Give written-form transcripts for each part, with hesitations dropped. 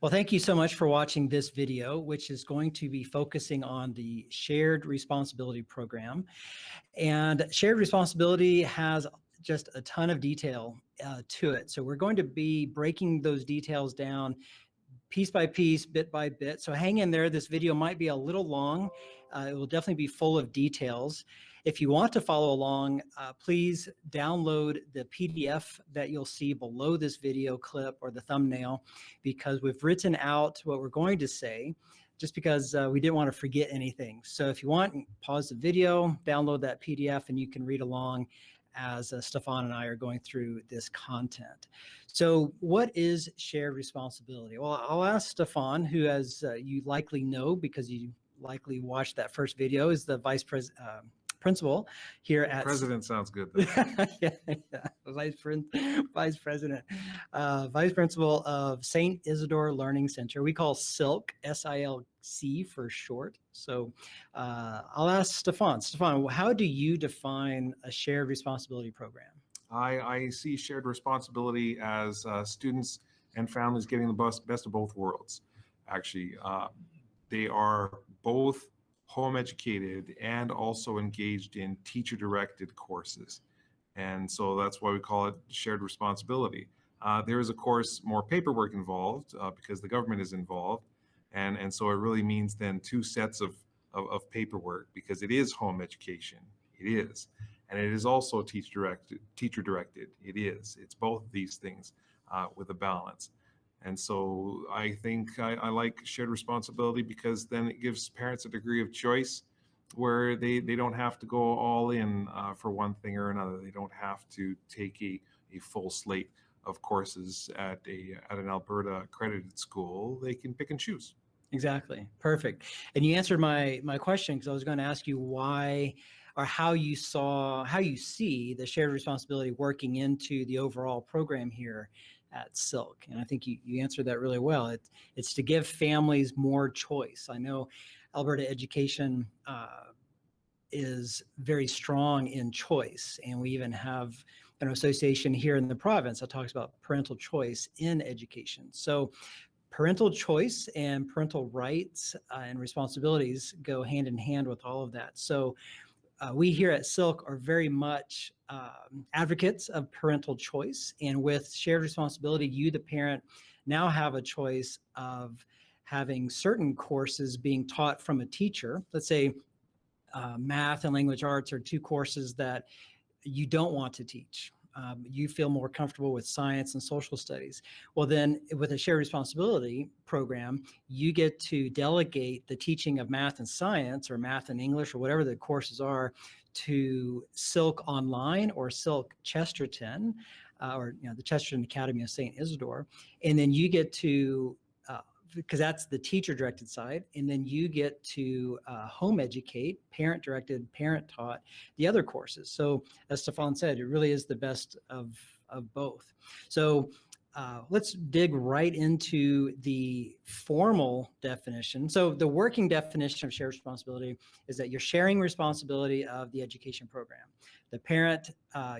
Well, thank you so much for watching this video, which is going to be focusing on the Shared Responsibility Program. And shared responsibility has just a ton of detail to it. So we're going to be breaking those details down piece by piece, bit by bit. So hang in there. This video might be a little long. It will definitely be full of details. If you want to follow along, please download the PDF that you'll see below this video clip or the thumbnail, because we've written out what we're going to say, just because we didn't want to forget anything. So if you want, pause the video, download that PDF, and you can read along as Stefan and I are going through this content. So what is shared responsibility? Well, I'll ask Stefan, who, as you likely know because you likely watched that first video, is the principal here at President sounds good. yeah, vice president, vice principal of St. Isidore Learning Center. We call SILC, S-I-L-C for short. So I'll ask Stefan. Stefan, how do you define a shared responsibility program? I see shared responsibility as students and families getting the best of both worlds. Actually, they are both home educated and also engaged in teacher-directed courses. And so that's why we call it shared responsibility. There is, of course, more paperwork involved because the government is involved. And so it really means then two sets of paperwork, because it is home education. It is. And it is also teacher-directed. It is. It's both of these things with a balance. And so I think I like shared responsibility because then it gives parents a degree of choice where they don't have to go all in for one thing or another. They don't have to take a full slate of courses at an Alberta accredited school. They can pick and choose. Exactly. Perfect. And you answered my question, because I was going to ask you why or how you see the shared responsibility working into the overall program here at SILC. And I think you answered that really well. It's to give families more choice. I know Alberta education is very strong in choice, and we even have an association here in the province that talks about parental choice in education. So parental choice and parental rights and responsibilities go hand in hand with all of that. So we here at SILC are very much advocates of parental choice. And with shared responsibility, you, the parent, now have a choice of having certain courses being taught from a teacher. Let's say math and language arts are two courses that you don't want to teach. You feel more comfortable with science and social studies. Well, then with a shared responsibility program, you get to delegate the teaching of math and science, or math and English, or whatever the courses are, to SILC Online or SILC Chesterton, or the Chesterton Academy of St. Isidore. And then you get to because that's the teacher-directed side, and then you get to home educate, parent-directed, parent-taught, the other courses. So as Stefan said, it really is the best of both. So let's dig right into the formal definition. So the working definition of shared responsibility is that you're sharing responsibility of the education program. The parent,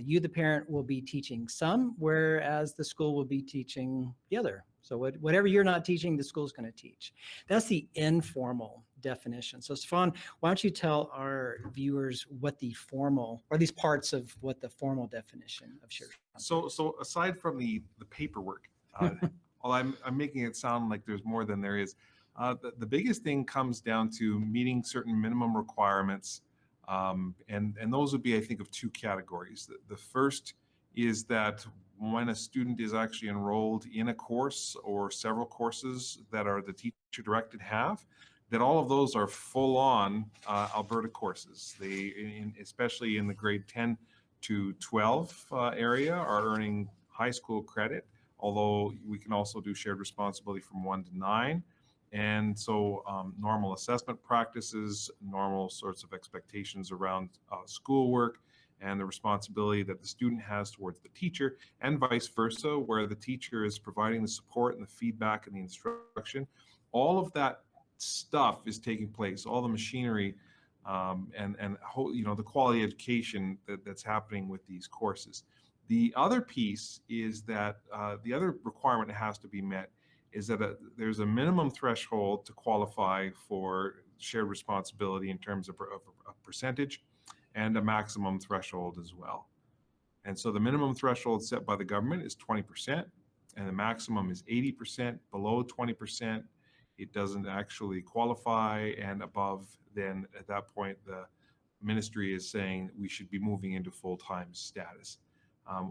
you, the parent, will be teaching some, whereas the school will be teaching the other. So whatever you're not teaching, the school's going to teach. That's the informal definition. So Stefan, why don't you tell our viewers what the formal, or these parts of what the formal definition of shared responsibility. So aside from the paperwork, well, I'm making it sound like there's more than there is. The biggest thing comes down to meeting certain minimum requirements, and those would be, I think, of two categories. The first is that when a student is actually enrolled in a course or several courses that are the teacher-directed that all of those are full-on Alberta courses. They, especially in the grade 10 to 12 area, are earning high school credit, although we can also do shared responsibility from 1 to 9. And so normal assessment practices, normal sorts of expectations around schoolwork, and the responsibility that the student has towards the teacher, and vice versa, where the teacher is providing the support and the feedback and the instruction. All of that stuff is taking place, all the machinery and the quality education that's happening with these courses. The other piece is that the other requirement that has to be met is that there's a minimum threshold to qualify for shared responsibility in terms of a percentage, and a maximum threshold as well. And so the minimum threshold set by the government is 20%, and the maximum is 80%. Below 20%, it doesn't actually qualify, and above, then at that point, the ministry is saying we should be moving into full-time status.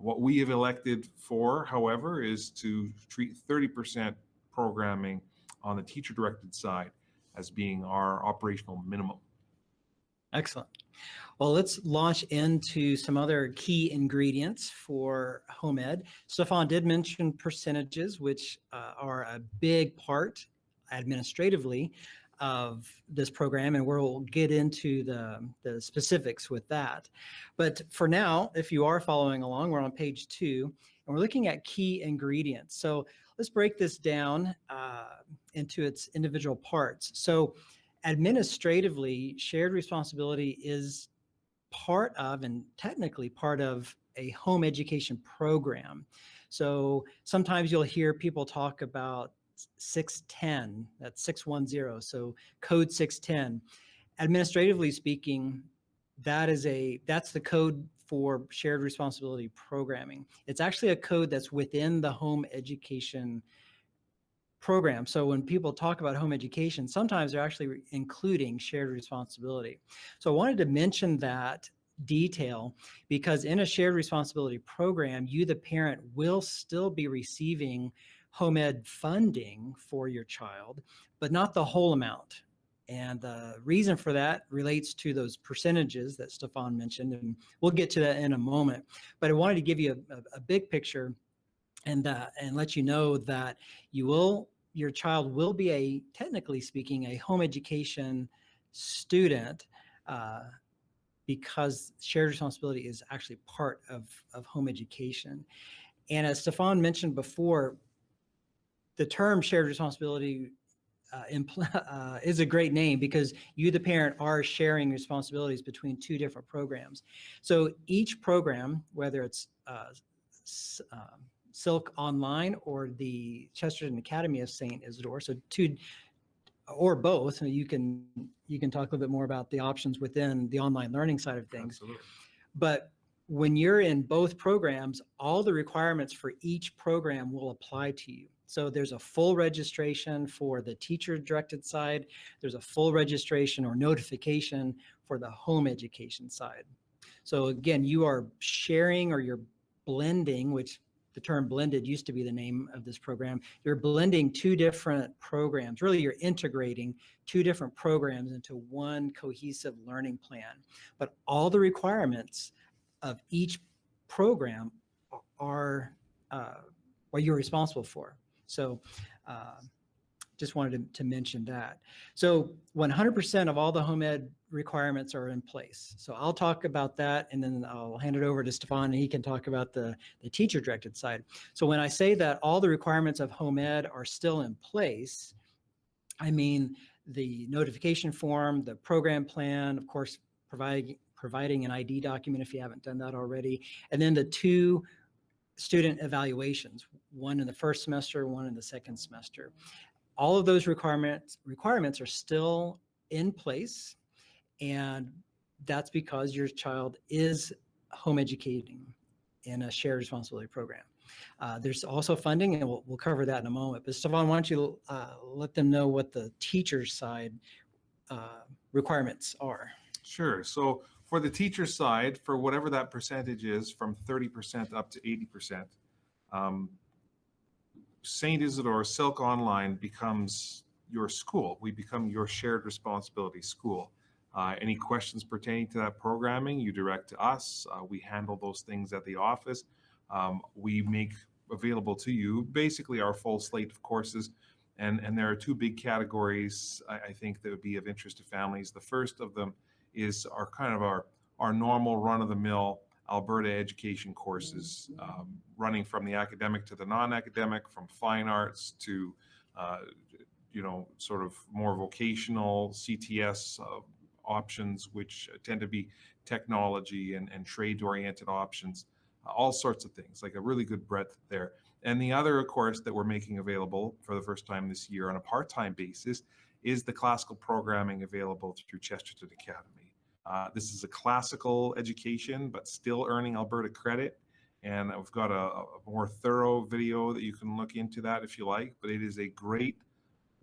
What we have elected for, however, is to treat 30% programming on the teacher-directed side as being our operational minimum. Excellent. Well, let's launch into some other key ingredients for home ed. Stefan did mention percentages, which are a big part administratively of this program, and we'll get into the specifics with that. But for now, if you are following along, we're on page 2, and we're looking at key ingredients. So let's break this down into its individual parts. So administratively, shared responsibility is part of, and technically part of, a home education program. So sometimes you'll hear people talk about 610, that's 610, so code 610. Administratively speaking, that's the code for shared responsibility programming. It's actually a code that's within the home education program. So when people talk about home education, sometimes they're actually including shared responsibility. So I wanted to mention that detail because in a shared responsibility program, you, the parent, will still be receiving home ed funding for your child, but not the whole amount. And the reason for that relates to those percentages that Stefan mentioned, and we'll get to that in a moment. But I wanted to give you a big picture and let you know that your child will be, technically speaking, a home education student because shared responsibility is actually part of home education. And as Stefan mentioned before, the term shared responsibility is a great name because you, the parent, are sharing responsibilities between 2 different programs. So each program, whether it's Silk Online or the Chesterton Academy of St. Isidore, so 2 or both, and you can talk a little bit more about the options within the online learning side of things. Absolutely. But when you're in both programs, all the requirements for each program will apply to you. So there's a full registration for the teacher-directed side. There's a full registration or notification for the home education side. So again, you are sharing, or you're blending, which the term blended used to be the name of this program. You're blending 2 different programs. Really, you're integrating 2 different programs into one cohesive learning plan. But all the requirements of each program are what you're responsible for. So just wanted to mention that. So 100% of all the home ed requirements are in place. So I'll talk about that, and then I'll hand it over to Stefan, and he can talk about the teacher-directed side. So when I say that all the requirements of home ed are still in place, I mean the notification form, the program plan, of course, providing an ID document if you haven't done that already, and then the 2 student evaluations, one in the first semester, one in the second semester. All of those requirements are still in place, and that's because your child is home educating in a shared responsibility program. There's also funding, and we'll cover that in a moment. But Stefan, why don't you let them know what the teacher side requirements are? Sure. So for the teacher side, for whatever that percentage is, from 30% up to 80%, St. Isidore Silk Online becomes your school. We become your shared responsibility school. Any questions pertaining to that programming, you direct to us. We handle those things at the office. We make available to you basically our full slate of courses. And there are 2 big categories I think that would be of interest to families. The first of them is our normal run-of-the-mill Alberta education courses, running from the academic to the non-academic, from fine arts to sort of more vocational CTS options, which tend to be technology and trade-oriented options, all sorts of things, like a really good breadth there. And the other, of course, that we're making available for the first time this year on a part-time basis is the classical programming available through Chesterton Academy. This is a classical education, but still earning Alberta credit. And I've got a more thorough video that you can look into that if you like, but it is a great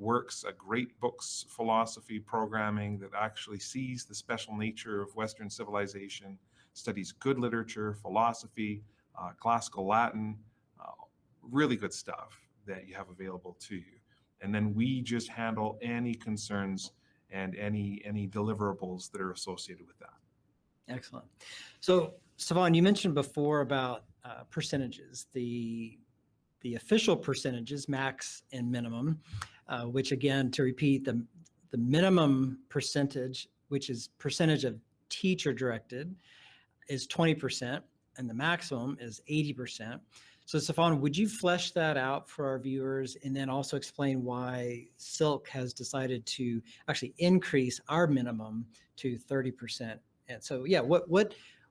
a great books philosophy programming that actually sees the special nature of Western civilization, studies good literature, philosophy, classical Latin, really good stuff that you have available to you. And then we just handle any concerns and any deliverables that are associated with that. Excellent. So, Stefan, you mentioned before about percentages, the official percentages, max and minimum, which again, to repeat, the minimum percentage, which is percentage of teacher directed, is 20%, and the maximum is 80%. So, Stefan, would you flesh that out for our viewers, and then also explain why Silk has decided to actually increase our minimum to 30%? And so, yeah, what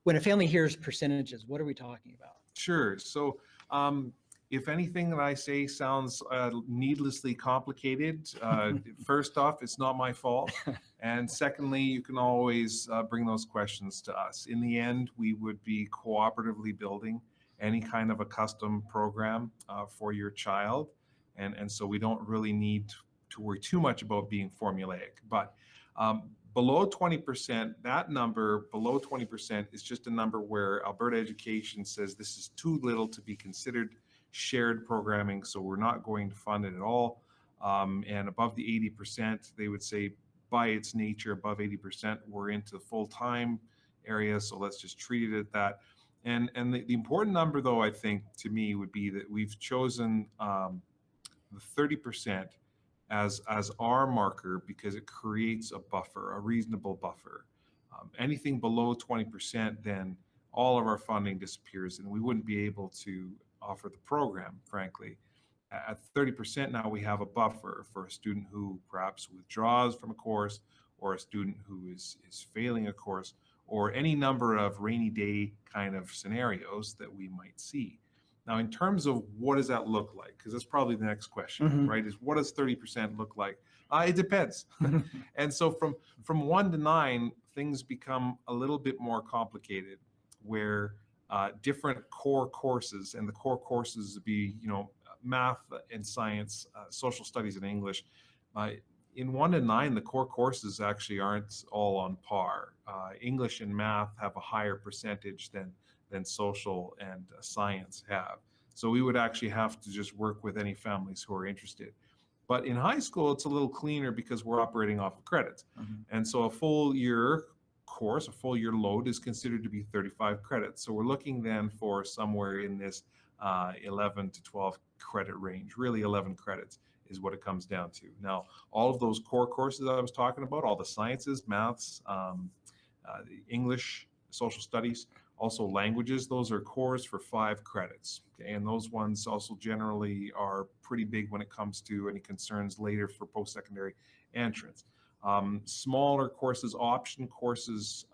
when a family hears percentages, what are we talking about? Sure. So, if anything that I say sounds needlessly complicated, first off, it's not my fault. And secondly, you can always bring those questions to us. In the end, we would be cooperatively building any kind of a custom program for your child. And so we don't really need to worry too much about being formulaic. But below 20%, that number below 20% is just a number where Alberta Education says this is too little to be considered shared programming, so we're not going to fund it at all. And above the 80%, they would say by its nature, above 80%, we're into the full-time area, so let's just treat it at that. And the important number, though, I think, to me, would be that we've chosen the 30% as our marker because it creates a buffer, a reasonable buffer. Anything below 20%, then all of our funding disappears, and we wouldn't be able to offer the program, frankly. At 30% now, we have a buffer for a student who perhaps withdraws from a course, or a student who is failing a course, or any number of rainy day kind of scenarios that we might see. Now, in terms of what does that look like? Because that's probably the next question, right? Is what does 30% look like? It depends. And so from 1 to 9, things become a little bit more complicated, where different core courses, and the core courses would be, math and science, social studies and English. In 1 to 9, the core courses actually aren't all on par. English and math have a higher percentage than social and science have. So we would actually have to just work with any families who are interested. But in high school, it's a little cleaner because we're operating off of credits. And so a full year course, a full year load is considered to be 35 credits. So we're looking then for somewhere in this 11 to 12 credit range. Really 11 credits is what it comes down to. Now, all of those core courses I was talking about, all the sciences, maths, English, social studies, also languages, those are cores for 5 credits. Okay? And those ones also generally are pretty big when it comes to any concerns later for post-secondary entrance. Smaller courses, option courses,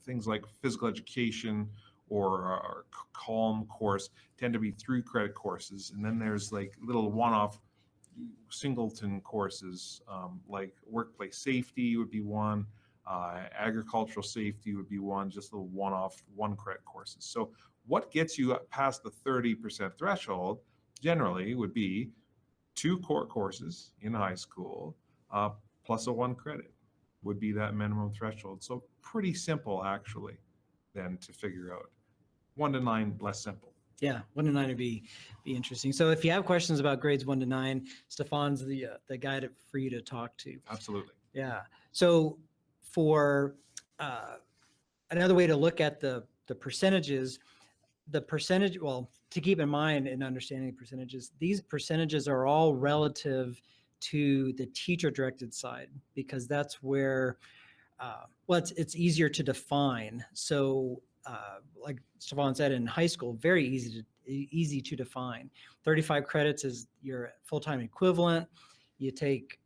things like physical education or CALM course tend to be 3 credit courses. And then there's like little one-off singleton courses, like workplace safety would be one, agricultural safety would be one, just little one-off 1 credit courses. So what gets you past the 30% threshold generally would be 2 core courses in high school, plus a 1 credit would be that minimum threshold. So pretty simple actually then to figure out. 1 to 9, less simple. Yeah, 1 to 9 would be interesting. So if you have questions about grades 1 to 9, Stefan's the guy for you to talk to. Absolutely. Yeah. So for another way to look at the percentages, well, to keep in mind in understanding percentages, these percentages are all relative to the teacher-directed side, because that's where, well, it's easier to define. So like Stefan said, in high school, very easy to define. 35 credits is your full-time equivalent. You take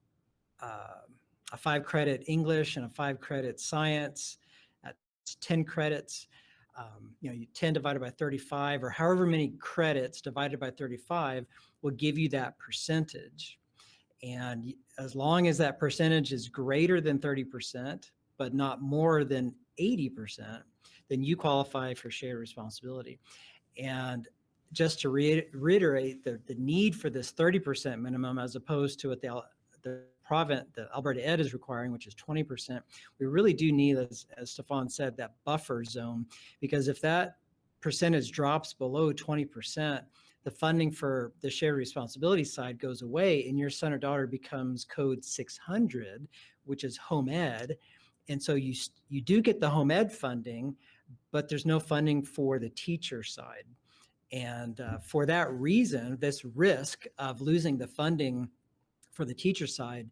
a 5 credit English and a 5 credit science. That's 10 credits. You 10 divided by 35 or however many credits divided by 35 will give you that percentage. And as long as that percentage is greater than 30%, but not more than 80%, then you qualify for shared responsibility. And just to reiterate the need for this 30% minimum as opposed to what the Alberta Ed is requiring, which is 20%, we really do need, as Stefan said, that buffer zone, because if that percentage drops below 20%, the funding for the shared responsibility side goes away and your son or daughter becomes code 600, which is home ed. And so you do get the home ed funding, but there's no funding for the teacher side. And for that reason, this risk of losing the funding for the teacher side,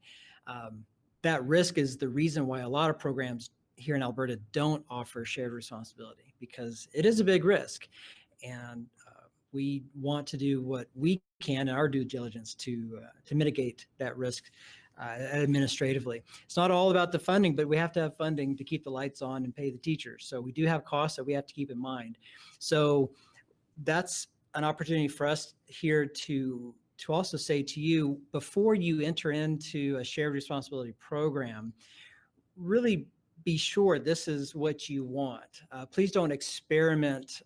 that risk is the reason why a lot of programs here in Alberta don't offer shared responsibility, because it is a big risk. And we want to do what we can in our due diligence to mitigate that risk administratively. It's not all about the funding, but we have to have funding to keep the lights on and pay the teachers. So we do have costs that we have to keep in mind. So that's an opportunity for us here to also say to you, before you enter into a shared responsibility program, really be sure this is what you want. Please don't experiment.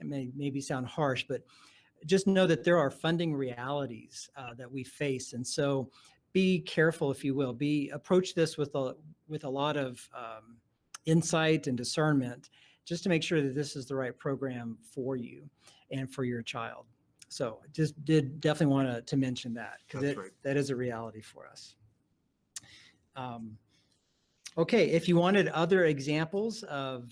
It may maybe sound harsh, but just know that there are funding realities that we face. And so be careful, if you will. Approach this with a lot of insight and discernment, just to make sure that this is the right program for you and for your child. So just definitely want to mention that, because that is a reality for us. Okay, if you wanted other examples of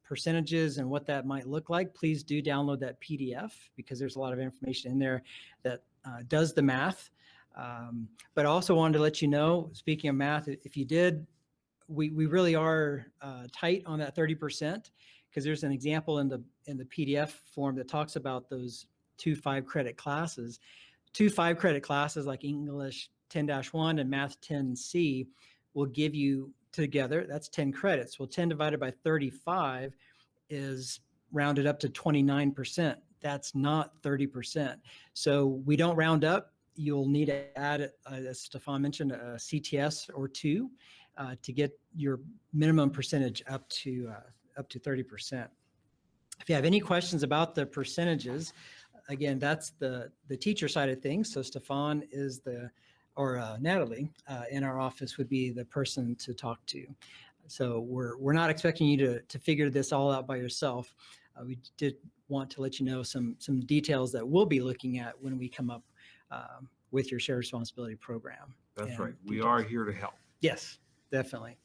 percentages and what that might look like, please do download that PDF, because there's a lot of information in there that does the math. But I also wanted to let you know, speaking of math, if you did, we really are tight on that 30%, because there's an example in the PDF form that talks about those 2 5-credit classes. 2 5-credit classes like English 10-1 and Math 10C will give you together, that's 10 credits. Well, 10 divided by 35 is rounded up to 29%. That's not 30%. So we don't round up. You'll need to add, as Stefan mentioned, a CTS or 2 to get your minimum percentage up to 30%. If you have any questions about the percentages, again, that's the teacher side of things. So Stefan is Natalie in our office would be the person to talk to. So we're not expecting you to figure this all out by yourself. We did want to let you know some details that we'll be looking at when we come up with your shared responsibility program. That's right. We are here to help. Yes, definitely.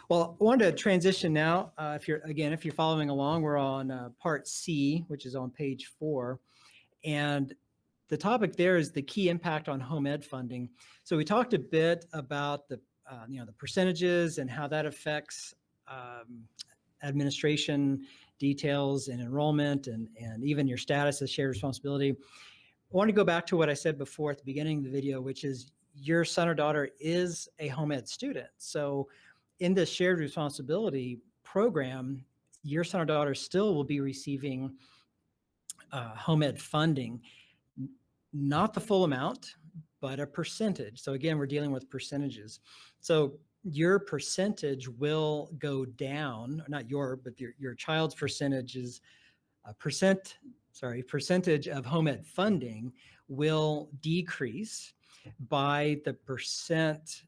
Well, I wanted to transition now. If you're following along, we're on part C, which is on page 4. And the topic there is the key impact on home ed funding. So we talked a bit about the percentages and how that affects administration details and enrollment and even your status as shared responsibility. I want to go back to what I said before at the beginning of the video, which is your son or daughter is a home ed student. So in this shared responsibility program, your son or daughter still will be receiving home ed funding. Not the full amount, but a percentage. So again, we're dealing with percentages. So your percentage will go down, not but your child's percentage is percentage of home ed funding will decrease by the percent.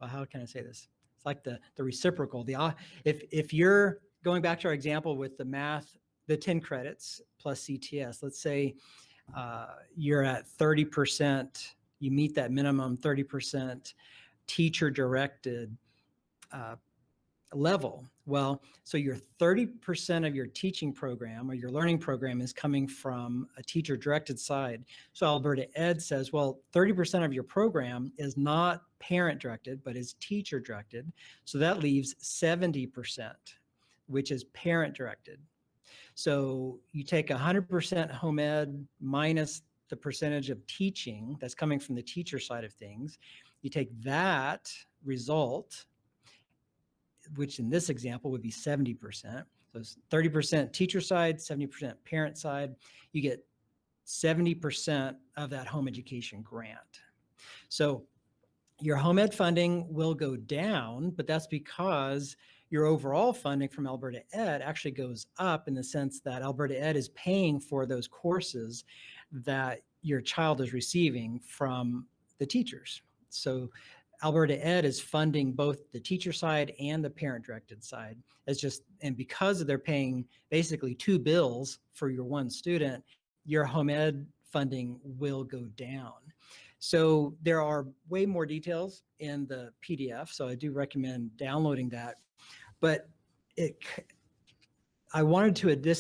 Well, how can I say this? It's like the reciprocal. If you're going back to our example with the math, the 10 credits plus CTS, let's say you're at 30%, you meet that minimum 30% teacher directed level. Well, so your 30% of your teaching program or your learning program is coming from a teacher directed side. So Alberta Ed says, well, 30% of your program is not parent directed, but is teacher directed. So that leaves 70%, which is parent directed. So you take 100% home ed minus the percentage of teaching that's coming from the teacher side of things. You take that result, which in this example would be 70%. So it's 30% teacher side, 70% parent side. You get 70% of that home education grant. So your home ed funding will go down, but that's because your overall funding from Alberta Ed actually goes up in the sense that Alberta Ed is paying for those courses that your child is receiving from the teachers. So Alberta Ed is funding both the teacher side and the parent directed side. And because they're paying basically two bills for your one student, your home ed funding will go down. So there are way more details in the PDF, so I do recommend downloading that. But this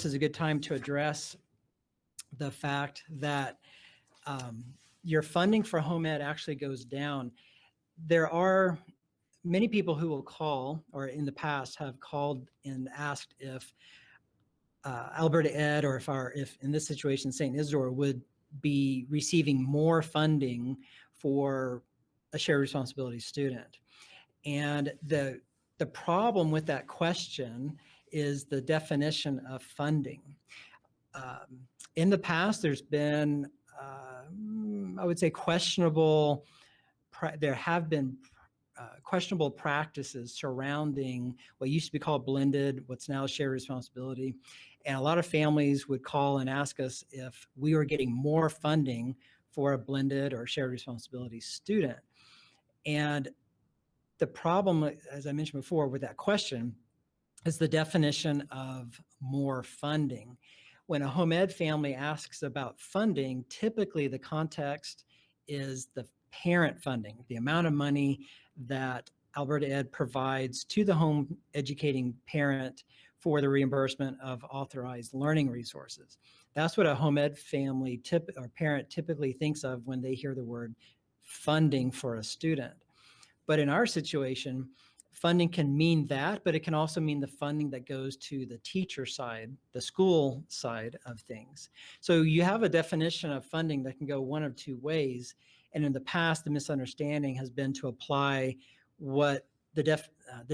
is a good time to address the fact that your funding for home ed actually goes down. There are many people who will call, or in the past have called and asked if Alberta Ed, or if in this situation, St. Isidore would be receiving more funding for a shared responsibility student. And the problem with that question is the definition of funding. In the past, there's been, I would say, questionable practices surrounding what used to be called blended, what's now shared responsibility. And a lot of families would call and ask us if we were getting more funding for a blended or shared responsibility student. And the problem, as I mentioned before, with that question is the definition of more funding. When a home ed family asks about funding, typically the context is the parent funding, the amount of money that Alberta Ed provides to the home educating parent for the reimbursement of authorized learning resources. That's what a home ed family or parent typically thinks of when they hear the word funding for a student. But in our situation, funding can mean that, but it can also mean the funding that goes to the teacher side, the school side of things. So you have a definition of funding that can go one of two ways. And in the past, the misunderstanding has been to apply what the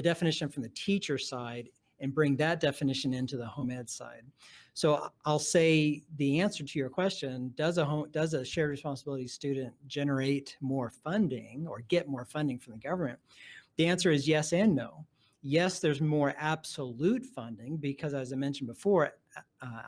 definition from the teacher side and bring that definition into the home ed side. So I'll say the answer to your question, does a shared responsibility student generate more funding or get more funding from the government? The answer is yes and no. Yes, there's more absolute funding because, as I mentioned before,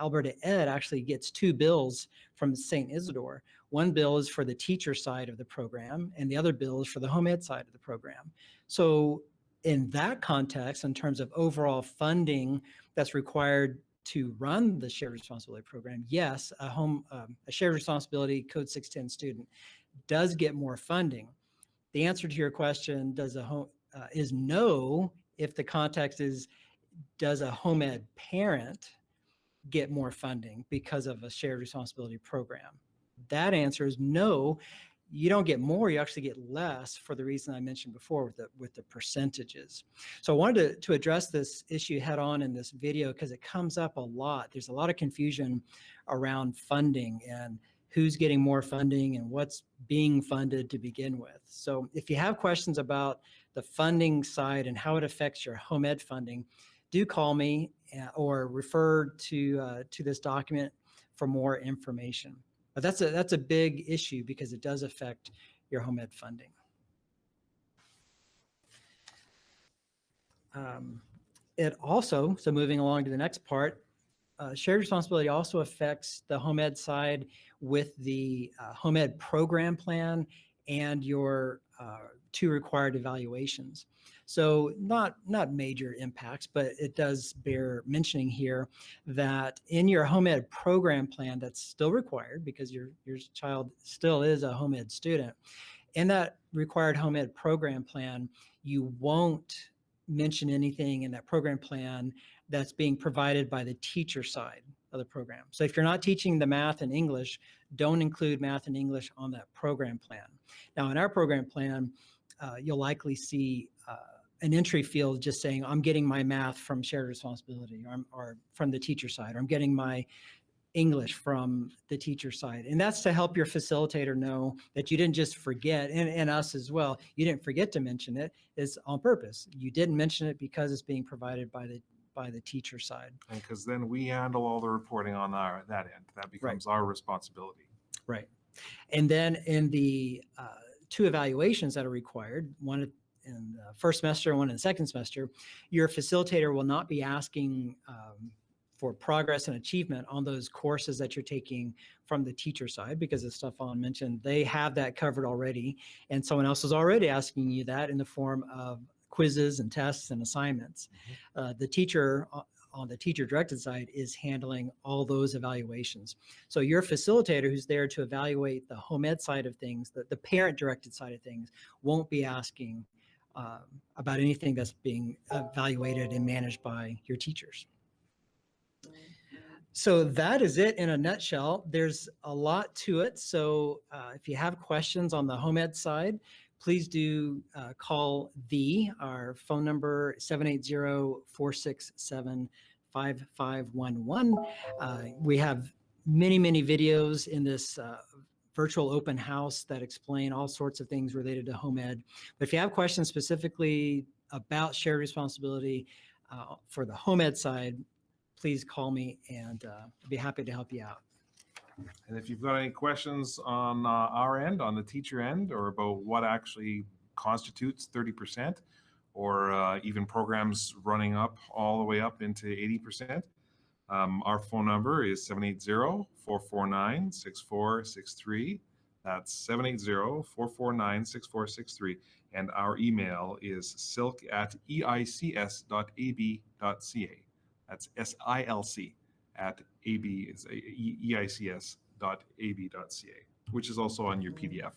Alberta Ed actually gets two bills from St. Isidore. One bill is for the teacher side of the program, and the other bill is for the home ed side of the program. So in that context, in terms of overall funding that's required to run the shared responsibility program, yes, a shared responsibility Code 610 student does get more funding. The answer to your question is no, if the context is, does a home ed parent get more funding because of a shared responsibility program? That answer is no, you don't get more, you actually get less for the reason I mentioned before with the percentages. So I wanted to address this issue head on in this video because it comes up a lot. There's a lot of confusion around funding and who's getting more funding and what's being funded to begin with. So if you have questions about the funding side and how it affects your home ed funding, do call me or refer to this document for more information. But that's a big issue because it does affect your home ed funding. It also, so moving along to the next part, shared responsibility also affects the home ed side with the home ed program plan and your two required evaluations. So not major impacts, but it does bear mentioning here that in your home ed program plan that's still required because your child still is a home ed student. In that required home ed program plan, you won't mention anything in that program plan that's being provided by the teacher side of the program. So if you're not teaching the math and English, don't include math and English on that program plan. Now in our program plan, you'll likely see an entry field just saying, I'm getting my math from shared responsibility or from the teacher side, or I'm getting my English from the teacher side. And that's to help your facilitator know that you didn't just forget, and us as well, you didn't forget to mention it. It's on purpose. You didn't mention it because it's being provided by the teacher side. And because then we handle all the reporting on that end. That becomes our responsibility. Right. And then in the 2 evaluations that are required, one in the first semester and one in the second semester, your facilitator will not be asking for progress and achievement on those courses that you're taking from the teacher side, because as Stefan mentioned, they have that covered already. And someone else is already asking you that in the form of quizzes and tests and assignments. The teacher on the teacher directed side is handling all those evaluations. So your facilitator who's there to evaluate the home ed side of things, the parent directed side of things, won't be asking about anything that's being evaluated and managed by your teachers. So that is it in a nutshell. There's a lot to it. So if you have questions on the home ed side, please do call our phone number 780-467-5511. We have many videos in this virtual open house that explain all sorts of things related to home ed. But if you have questions specifically about shared responsibility for the home ed side, please call me and I'd be happy to help you out. And if you've got any questions on our end, on the teacher end, or about what actually constitutes 30%, or even programs running up all the way up into 80%, our phone number is 780-449-6463. That's 780-449-6463. And our email is silk@eics.ab.ca. That's SILC at eics.ab.ca, which is also on your PDF.